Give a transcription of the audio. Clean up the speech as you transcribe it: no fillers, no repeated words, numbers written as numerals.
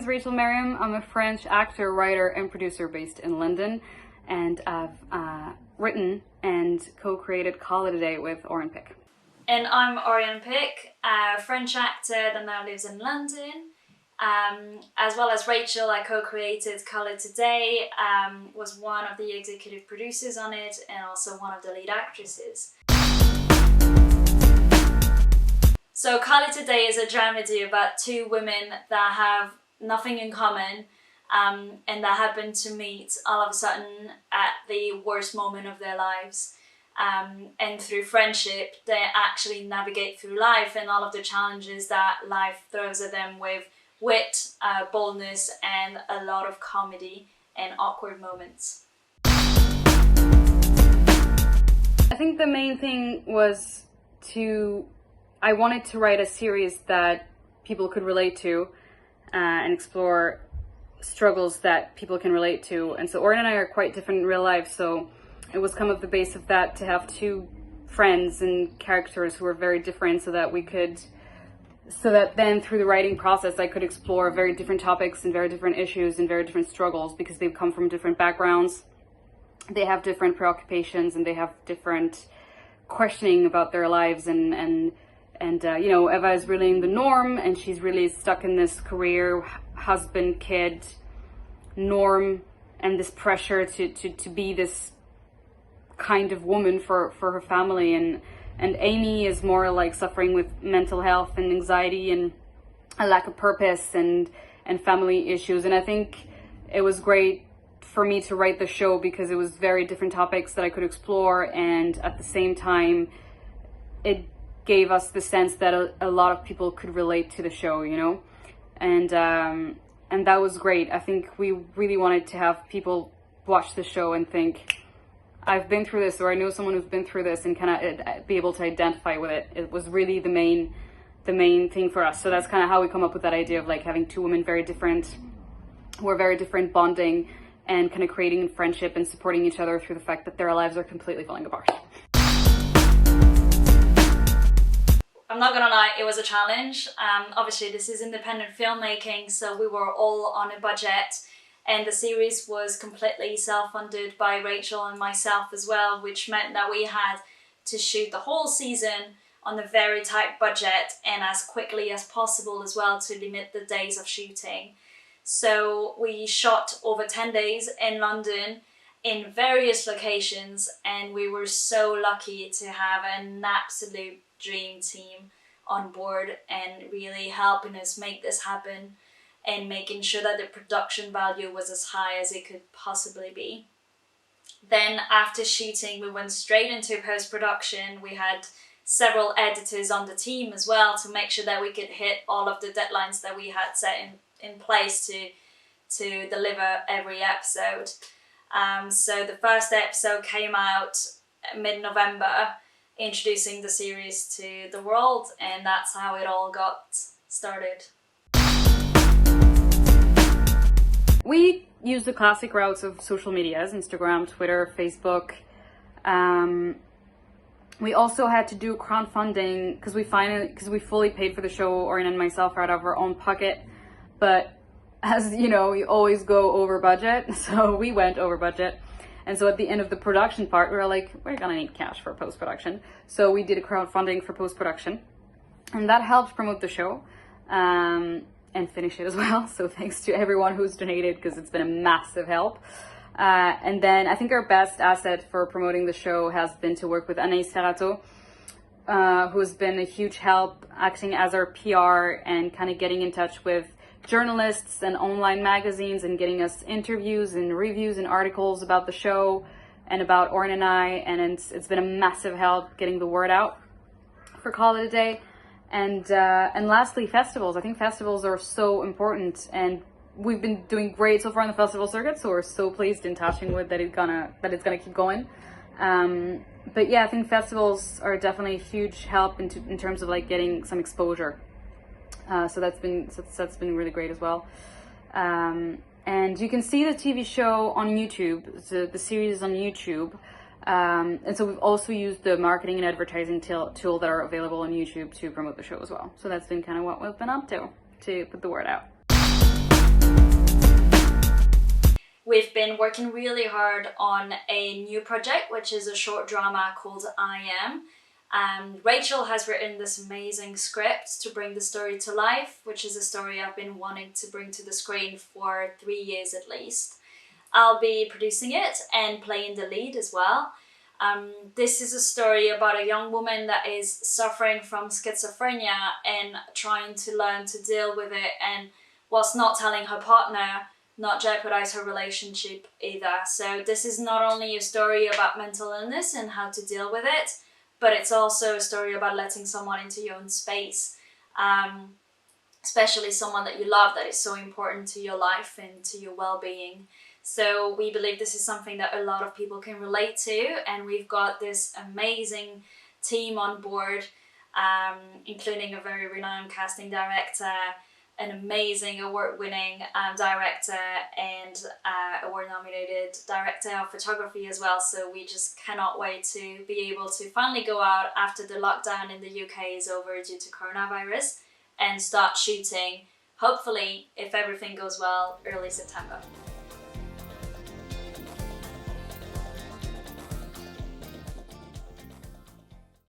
is Rachel Mariam. I'm a French actor, writer, and producer based in London, and I've written and co-created Call It a Day with Oriane. And I'm Oriane, a French actor that now lives in London. As well as Rachel, I co-created Call It a Day, was one of the executive producers on it, and also one of the lead actresses. So Call It a Day is a dramedy about two women that have nothing in common, and that happen to meet all of a sudden at the worst moment of their lives. And through friendship, they actually navigate through life and all of the challenges that life throws at them with wit, boldness, and a lot of comedy and awkward moments. I think the main thing was I wanted to write a series that people could relate to and explore struggles that people can relate to. And so Oriane and I are quite different in real life, so it was come of the base of that to have two friends and characters who were very different so that then through the writing process I could explore very different topics and very different issues and very different struggles, because they come from different backgrounds, they have different preoccupations, and they have different questioning about their lives, and you know, Eva is really in the norm and she's really stuck in this career, husband, kid norm, and this pressure to be this kind of woman for her family, and Amy is more like suffering with mental health and anxiety and a lack of purpose and family issues. And I think it was great for me to write the show because it was very different topics that I could explore, and at the same time it gave us the sense that a lot of people could relate to the show, you know, and that was great. I think we really wanted to have people watch the show and think, I've been through this, or I know someone who's been through this, and kind of be able to identify with it. It was really the main thing for us. So that's kind of how we come up with that idea of like having two women very different, who are very different, bonding and kind of creating friendship and supporting each other through the fact that their lives are completely falling apart. I'm not gonna lie, it was a challenge. Obviously this is independent filmmaking, so we were all on a budget, and the series was completely self-funded by Rachel and myself as well, which meant that we had to shoot the whole season on a very tight budget and as quickly as possible as well, to limit the days of shooting. So we shot over 10 days in London in various locations, and we were so lucky to have an absolute dream team on board and really helping us make this happen and making sure that the production value was as high as it could possibly be. Then after shooting, we went straight into post-production. We had several editors on the team as well to make sure that we could hit all of the deadlines that we had set in place to deliver every episode. So the first episode came out mid-November, introducing the series to the world, and that's how it all got started. We use the classic routes of social medias, Instagram, Twitter, Facebook. We also had to do crowdfunding because we fully paid for the show, Oriane and myself, out of our own pocket. But as you know, we always go over budget, so we went over budget. And so at the end of the production part, we were like, we're gonna need cash for post-production. So we did a crowdfunding for post-production, and that helped promote the show and finish it as well. So thanks to everyone who's donated, because it's been a massive help. And then I think our best asset for promoting the show has been to work with Anaïs Serrato, who's been a huge help acting as our PR and kind of getting in touch with journalists and online magazines and getting us interviews and reviews and articles about the show and about Oriane and I, and it's been a massive help getting the word out for Call It a Day. And lastly, festivals. I think festivals are so important, and we've been doing great so far on the festival circuit, so we're so pleased in touching with that it's gonna keep going. But yeah, I think festivals are definitely a huge help in terms of like getting some exposure. So that's been really great as well. And you can see the TV show on YouTube. The series is on YouTube. And so we've also used the marketing and advertising tool that are available on YouTube to promote the show as well. So that's been kind of what we've been up to put the word out. we've been working really hard on a new project, which is a short drama called I Am. Rachel has written this amazing script to bring the story to life, which is a story I've been wanting to bring to the screen for 3 years at least. I'll be producing it and playing the lead as well. This is a story about a young woman that is suffering from schizophrenia and trying to learn to deal with it, and whilst not telling her partner, not jeopardize her relationship either. So this is not only a story about mental illness and how to deal with it, but it's also a story about letting someone into your own space, especially someone that you love, that is so important to your life and to your well-being. So we believe this is something that a lot of people can relate to, and we've got this amazing team on board, including a very renowned casting director, an amazing award-winning director, and award-nominated director of photography as well. So we just cannot wait to be able to finally go out after the lockdown in the UK is over due to coronavirus and start shooting, hopefully, if everything goes well, early September.